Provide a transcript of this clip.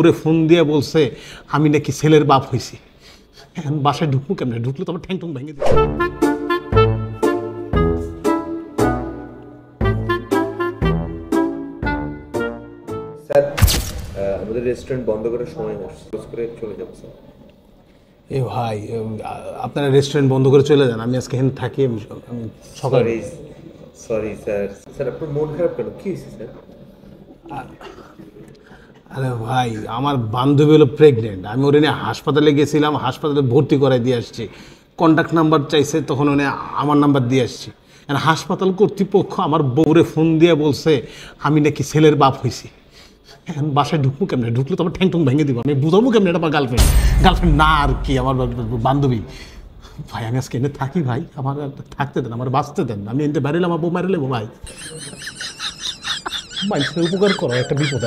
বউরে ফোন দিয়ে বলছে আমি নাকি ছেলের বাপ হয়েছি। এখন বাসায় ঢুকবো কেমনে? ঢুকলে তো আমার ঠ্যাং ঠ্যাং ভেঙে দিবে। স্যার আমাদের রেস্টুরেন্ট বন্ধ করার সময় ক্লোজ করে চলে যাবো স্যার। এ ভাই, আপনারা রেস্টুরেন্ট বন্ধ করে চলে যান, আমি আজকে এখানে থাকি। আমি সকালে সরি স্যার। স্যার আপনার মন খারাপ কেন, কি হয়েছে স্যার? আরে ভাই, আমার বান্ধবী হলো প্রেগনেন্ট, আমি ওর নিয়ে হাসপাতালে গেছিলাম, হাসপাতালে ভর্তি করাই দিয়ে আসছি। কন্ট্যাক্ট নাম্বার চাইছে, তখন উনি আমার নাম্বার দিয়ে আসছি। হাসপাতাল কর্তৃপক্ষ আমার বউরে ফোন দিয়ে বলছে আমি নাকি ছেলের বাপ হয়েছি। এখন বাসায় ঢুকবো কেমনে? ঢুকলে তো আমার ঠ্যাং ঠ্যাং ভেঙে দিব। আমি বুঝাবো কেমনে এটা আমার গার্লফ্রেন্ড না আর কি, আমার বান্ধবী। ভাই আমি আজকে এনে থাকি ভাই, আমার থাকতে দেন, আমার বাঁচতে দেন। আমি এনতে বেরোলে আমার বউ মেরে লেবো ভাই। মানুষের উপকার করো, একটা বিপদ।